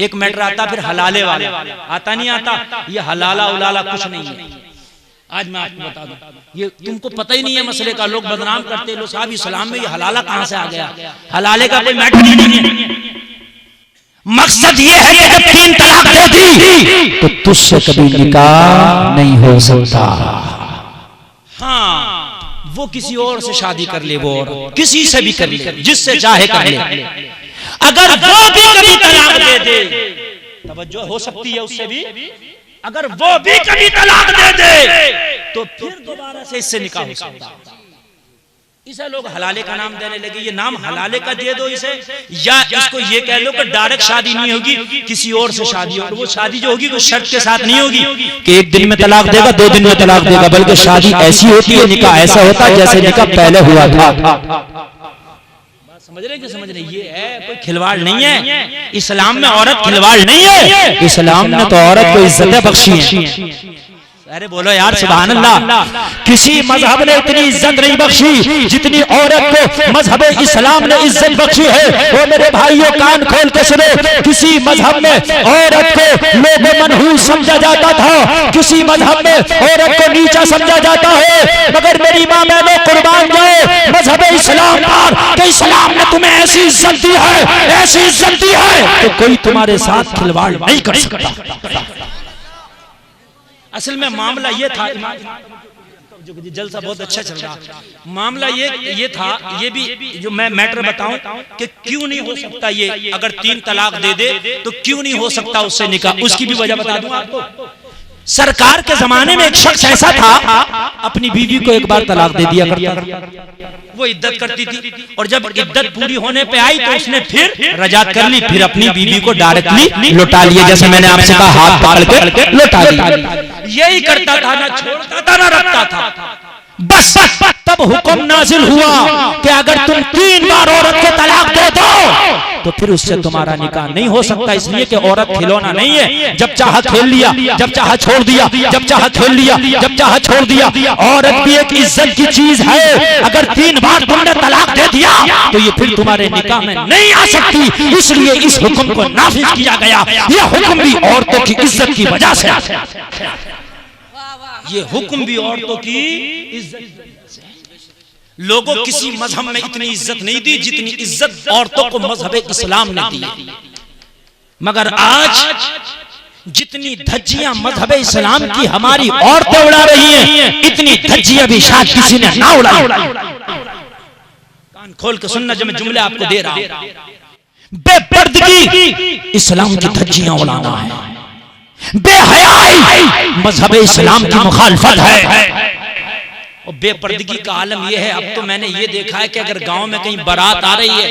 एक मैटर आता फिर हलाले वाला, आता नहीं आता, ये हलाला उलाला कुछ नहीं है। आज मैं आपको बता दूं, ये तुमको पता ही नहीं है मसले का, लोग बदनाम करते, लो साहब इस्लाम में ये हलाला कहां से आ गया, हलाले का कोई मैटर ही नहीं है। मकसद ये है कि जब 3 तलाक दे दी तो तुझसे कभी निकाह नहीं हो सकता। हाँ, वो किसी और से शादी कर ले, वो और किसी से भी कर ले, जिससे चाहे कर ले। अगर वो भी कभी तलाक दे दे, तवज्जो हो सकती है उससे भी, अगर वो भी कभी तलाक दे दे तो फिर दोबारा से इससे निकाह हो सकता। इसे लोग हलाले का नाम देने लगे, ये नाम हलाले का दे दो इसे, या इसको ये कह लो कि डायरेक्ट शादी नहीं होगी, किसी और से शादी होगी। वो शादी जो होगी वो शर्त के साथ नहीं होगी कि 1 दिन में तलाक देगा, 2 दिन में तलाक देगा, बल्कि शादी ऐसी होती है, निकाह ऐसा होता है जैसे निकाह पहले हुआ था। समझ रहे कि समझ रहे, ये है कोई खिलवाड़ नहीं है। इस्लाम में औरत खिलवाड़ नहीं है, इस्लाम ने तो औरत को इज्जत बख्शी है। अरे बोलो यार सुभान अल्लाह। किसी मजहब ने इतनी इज्जत नहीं बख्शी जितनी औरत को मजहब इस्लाम ने इज्जत बख्शी है। वो मेरे भाइयों कान खोल के सुनो, किसी मजहब में औरत को लोग मनहूस समझा जाता था, किसी मजहब में औरत को नीचा समझा जाता है, मगर मेरी मां बहनों कुर्बान जाए मजहब इस्लाम पर कि इस्लाम ने तुम्हें ऐसी इज्जत दी है, ऐसी इज्जत दी है तो कोई तुम्हारे साथ खिलवाड़ नहीं कर सकता। असल में मामला ये था, जो जलसा बहुत अच्छा चल रहा, मामला ये था, ये भी जो मैं मैटर बताऊं कि क्यों नहीं हो सकता ये, अगर 3 तलाक दे दे तो क्यों नहीं हो सकता उससे निकाह, उसकी भी वजह बता दूं आपको। सरकार के जमाने में एक शख्स ऐसा था, अपनी बीवी को एक बार तलाक दे दिया करता, वो इद्दत करती थी, और जब इद्दत पूरी होने पे आई तो उसने फिर रजात कर ली, फिर अपनी बीवी को डायरेक्टली लौटा लिया, जैसे मैंने आपसे कहा हाथ पकड़ के लौटा लिया। यही करता था, ना छोड़ता था ना रखता था। बस तब हुक्म नाजिल हुआ कि अगर तुम 3 बार औरत को तलाक दे दो तो फिर उससे तुम्हारा निकाह नहीं हो सकता, इसलिए कि औरत खिलौना नहीं है, जब चाहा खेल लिया, जब चाहा छोड़ दिया, जब चाहा खेल लिया, जब चाहा छोड़ दिया। औरत भी एक इज्जत की चीज है, अगर 3 बार तुमने तलाक दे दिया तो ये फिर तुम्हारे निकाह में नहीं आ सकती, इसलिए इस हुक्म को नाफिज किया गया। यह हुक्म भी औरतों की इज्जत की वजह से, ये हुक्म भी औरतों की इज्जत। लोगों किसी मजहब में इतनी इज्जत नहीं दी जितनी इज्जत औरतों को मजहब इस्लाम ने दी। मगर आज जितनी धज्जियां मजहब इस्लाम की हमारी औरतें उड़ा रही हैं, इतनी धज्जियां भी शायद किसी ने ना उड़ाई। कान खोल के सुनना जो मैं जुमले आपको दे रहा हूं। बेपर्दगी इस्लाम की धज्जियां उड़ाना है, बेहयाई मजहब इस्लाम की मुखालफत है। और बेपर्दगी का आलम यह है, अब तो मैंने ये देखा है कि अगर गांव में कहीं बारात आ रही है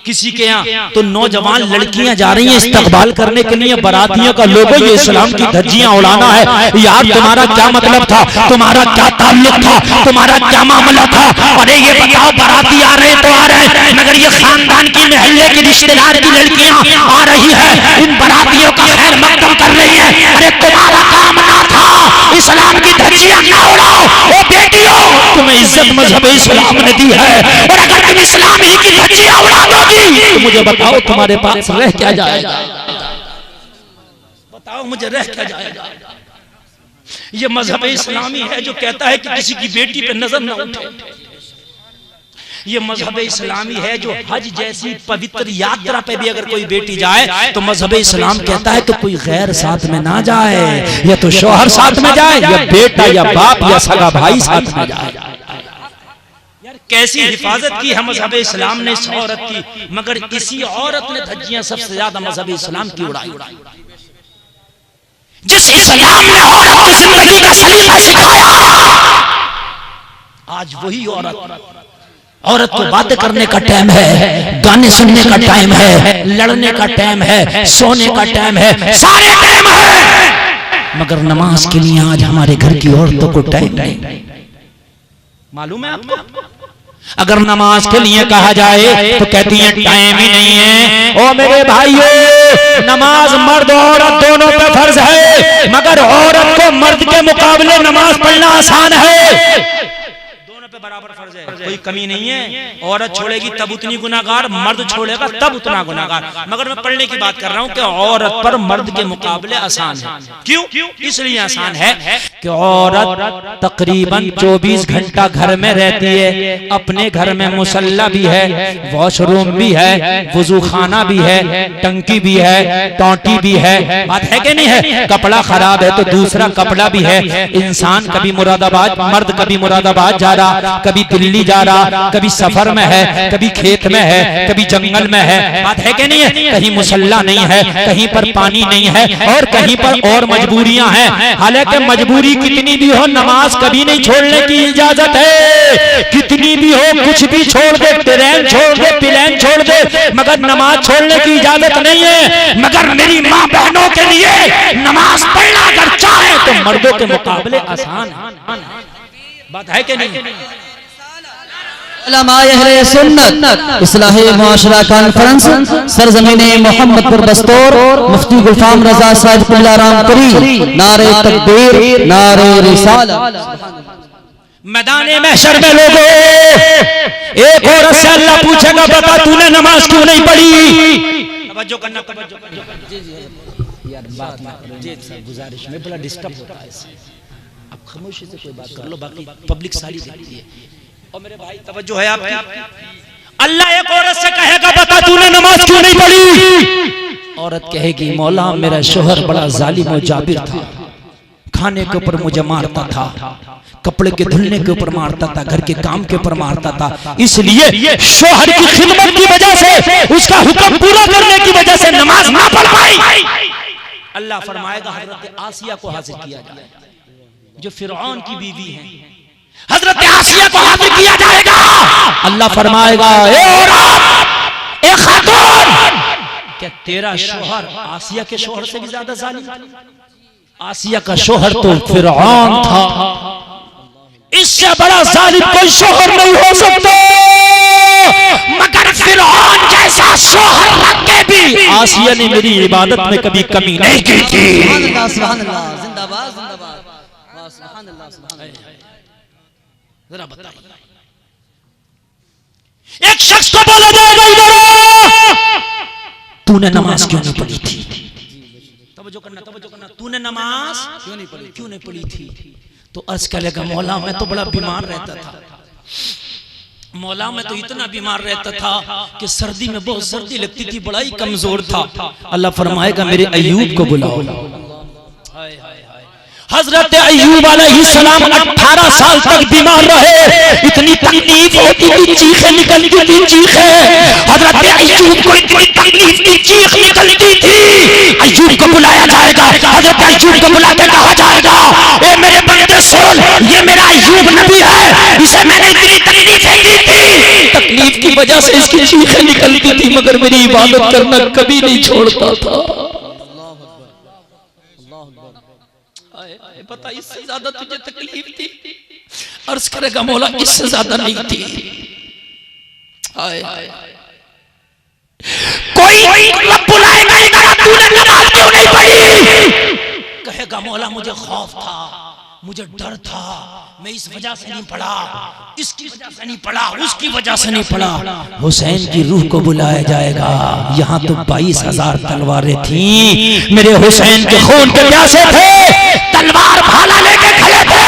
किसी के यहाँ, तो नौजवान लड़कियां जा रही हैं इस्तकबाल करने के लिए बारातियों का, लोगों ये इस्लाम की धज्जियां उड़ाना है। यार तुम्हारा क्या मतलब था, तुम्हारा क्या ताल्लुक था, तुम्हारा क्या मामला था? अरे ये बताओ, बाराती आ रहे तो आ रहे हैं, मगर ये खानदान की महल्ले की रिश्तेदार की लड़कियां आ रही है, इन बारातियों का खैर मकदम कर रही है। अरे तुम्हारा काम ना था इस्लाम की धज्जियां ना उड़ाओ। ओ बेटियों, तुम्हें इज्जत मजहब इस्लाम ने दी है, और अगर तुम इस्लाम ही की धज्जियां उड़ा दोगी तो मुझे बताओ तुम्हारे पास रह क्या जाएगा? बताओ मुझे रह क्या जाएगा? ये मजहब इस्लामी है जो कहता है कि किसी की बेटी पे नजर न उठे। ये मजहब इस्लामी है जो हज जैसी पवित्र यात्रा पे भी अगर कोई बेटी जाए तो मजहब इस्लाम कहता है कि कोई गैर साथ में ना जाए, या तो शौहर साथ में जाए, या बेटा या बाप या सगा भाई साथ में जाए। कैसी हिफाजत की है मजहब इस्लाम ने इस औरत की, मगर इसी औरत ने धज्जियां सबसे ज्यादा मजहब इस्लाम की उड़ाई। जिस इस्लाम ने औरत को जिंदगी का सलीका सिखाया, आज वही औरत को बातें करने का टाइम है, गाने सुनने का टाइम है, लड़ने का टाइम है, सोने का टाइम है, सारे टाइम है, मगर नमाज के लिए आज हमारे घर की औरतों को टाइम नहीं। मालूम है आपको? अगर नमाज के लिए कहा जाए तो कहती है टाइम ही नहीं है। ओ मेरे भाइयों, नमाज मर्द और औरत दोनों पे फर्ज है, मगर औरत को मर्द के मुकाबले नमाज पढ़ना आसान है। दोनों पे बराबर फर्ज है। कोई कमी नहीं है। औरत छोड़ेगी तब उतनी गुनाहगार, मर्द छोड़ेगा तब उतना गुनाहगार। मगर मैं पढ़ने की बात कर रहा हूँ कि औरत पर मर्द के मुकाबले आसान है। क्यों? इसलिए आसान है कि औरत तकरीबन 24 घंटा घर में रहती है। अपने घर में मुसल्ला भी है, वॉशरूम भी है, वुजू खाना भी है, टंकी भी है, टोटी भी है। बात है कि नहीं है? कपड़ा खराब है तो दूसरा कपड़ा भी है। इंसान कभी मुरादाबाद, मर्द कभी मुरादाबाद जा रहा, कभी दिल्ली जा रहा, कभी सफर में है, कभी खेत में है, कभी जंगल में है। बात है कि नहीं है? कहीं मुसल्ला नहीं है, कहीं पर पानी नहीं है, और कहीं पर और मजबूरियां हैं। हालांकि मजबूरी कितनी भी हो, नमाज कभी नहीं छोड़ने की इजाजत है। कितनी भी हो, कुछ भी छोड़ दे, ट्रेन छोड़ दे, प्लेन छोड़ दे, मगर नमाज छोड़ने की इजाजत नहीं है। मगर मेरी माँ बहनों के लिए नमाज पढ़ना अगर चाहे तो मर्दों के मुकाबले आसान है। बात है कि नहीं? सुन्नत इस्लाही मुआशरा कॉन्फ्रेंस सरजमीने मोहम्मदपुर बस्तौर, मुफ्ती गुलफाम रजा साहिब कुल्लाराम करी। नारे तकबीर, नारे रिसालत। मैदाने महशर में लोगों, एक औरत से अल्लाह पूछेगा, बता तूने नमाज क्यों नहीं पढ़ी? तवज्जो करना, तवज्जो करना यार, बात ना करो जी, गुजारिश में बड़ा डिस्टर्ब होता है इससे। अब खामोशी से कोई बात कर लो, बाकी पब्लिक सारी देखती है। और मेरे भाई तवज्जो है आपकी। अल्लाह एक औरत से कहेगा, बता तूने नमाज क्यों नहीं पढ़ी? औरत कहेगी, मौला मेरा शोहर बड़ा जालिम और जाबिर था, खाने के ऊपर मुझे मारता था, कपड़े के धुलने के ऊपर मारता था, घर के काम के ऊपर मारता था, इसलिए शोहर की खिदमत की वजह से, उसका हुक्म पूरा करने की वजह से नमाज ना पढ़ पाई। अल्लाह फरमाएगा, हजरत आसिया को हाजिर किया जाए, जो फिरौन की बीवी है। हजरत आसिया को हाजिर किया जाएगा। अल्लाह फरमाएगा, ए औरत, ए खातून, क्या तेरा शोहर आसिया के शोहर से भी ज्यादा जालिम? आसिया का शोहर तो फिरौन था, इससे बड़ा जालिम कोई शोहर नहीं हो सकता। मगर फिरौन जैसा शोहर रख के भी आसिया ने मेरी इबादत में कभी कमी नहीं की थी। सुभान अल्लाह, जिंदाबाद, जिंदाबाद, सुभान अल्लाह, सुभान अल्लाह। जरा बताइए, एक शख्स को बोला जाएगा, इधर तूने नमाज क्यों नहीं पढ़ी थी? तवज्जो करना, तवज्जो करना, तूने नमाज क्यों नहीं पढ़ी थी? तो अर्ज करेगा, मौला मैं तो बड़ा बीमार रहता था, मौला मैं तो इतना बीमार रहता था कि सर्दी में बहुत सर्दी लगती थी, बड़ा ही कमजोर था। अल्लाह फरमाएगा, मेरे अय्यूब को बुलाओ। हजरत अय्यूब अलैहिस्सलाम 18 साल तक बीमार रहे, इतनी तकलीफ होती थी, चीखें निकलती थी, चीखें। हजरत अय्यूब को इतनी तकलीफ की चीख निकलती थी। अय्यूब को बुलाया जाएगा, हजरत अय्यूब को बुला के कहा जाएगा, ए मेरे बंदे सुन, ये मेरा अय्यूब नबी है, इसे मैंने इतनी तकलीफें दी थी, तकलीफ की वजह से इसकी चीखें निकलती थी, मगर मेरी इबादत करना कभी नहीं छोड़ता था। पता इससे ज्यादा तुझे तकलीफ थी? अर्ज करेगा, मौला इससे ज्यादा नहीं थी। कोई बुलाएगा, इधर तूने नमाज क्यों नहीं पढ़ी? कहेगा, मौला मुझे खौफ था, मुझे डर था, मैं इस वजह से नहीं पढ़ा, इसकी वजह से नहीं पढ़ा, उसकी वजह से नहीं पढ़ा। हुसैन की रूह को बुलाया जाएगा, यहाँ तो 22,000 तलवारें थी, मेरे हुसैन के खून के प्यासे थे, तलवार भाला लेके खड़े थे,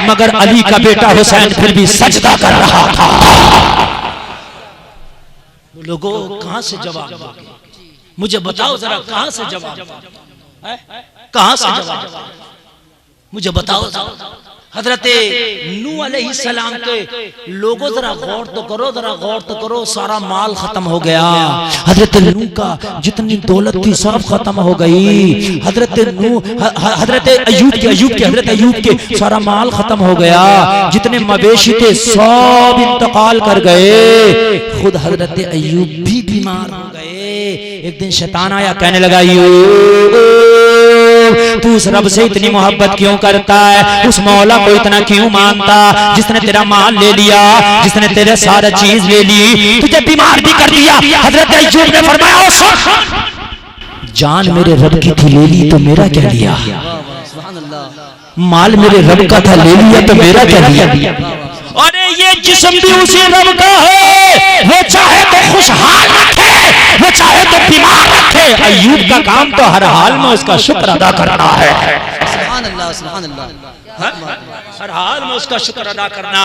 मगर अली का बेटा हुसैन फिर भी सजदा कर रहा था। लोगों कहां से जवाब दोगे? मुझे बताओ जरा, कहां से जवाब, कहां से जवाब, मुझे बताओ। हजरत नूह अलैहिस्सलाम के लोगों जरा गौर तो करो, जरा गौर तो करो, सारा माल खत्म हो गया। हजरत नूह का जितनी दौलत थी सब खत्म हो गई। हजरत अय्यूब के सारा माल खत्म हो गया, जितने मवेशी थे सब इंतकाल कर गए, खुद हजरत अय्यूब भी बीमार हो गए। एक दिन शैतान आया, कहने लगा, तू उस रब से इतनी मोहब्बत क्यों करता है, उस मौला को इतना क्यों मानता, जिसने तेरा माल ले लिया, जिसने तेरे सारा चीज ले ली, तुझे बीमार भी कर दिया। हजरत अय्यूब ने फरमाया, जान मेरे रब की थी, ले ली तो मेरा क्या लिया? माल मेरे रब का था, ले लिया तो मेरा क्या लिया? अरे ये जिस्म भी उसी रब का है, वो चाहे तो खुशहाल रखे, वो चाहे तो बीमार रखे। अय्यूब का काम तो हर हाल में उसका शुक्र अदा करना है। सुभान अल्लाह, सुभान अल्लाह। हर हाल में उसका शुक्र अदा करना।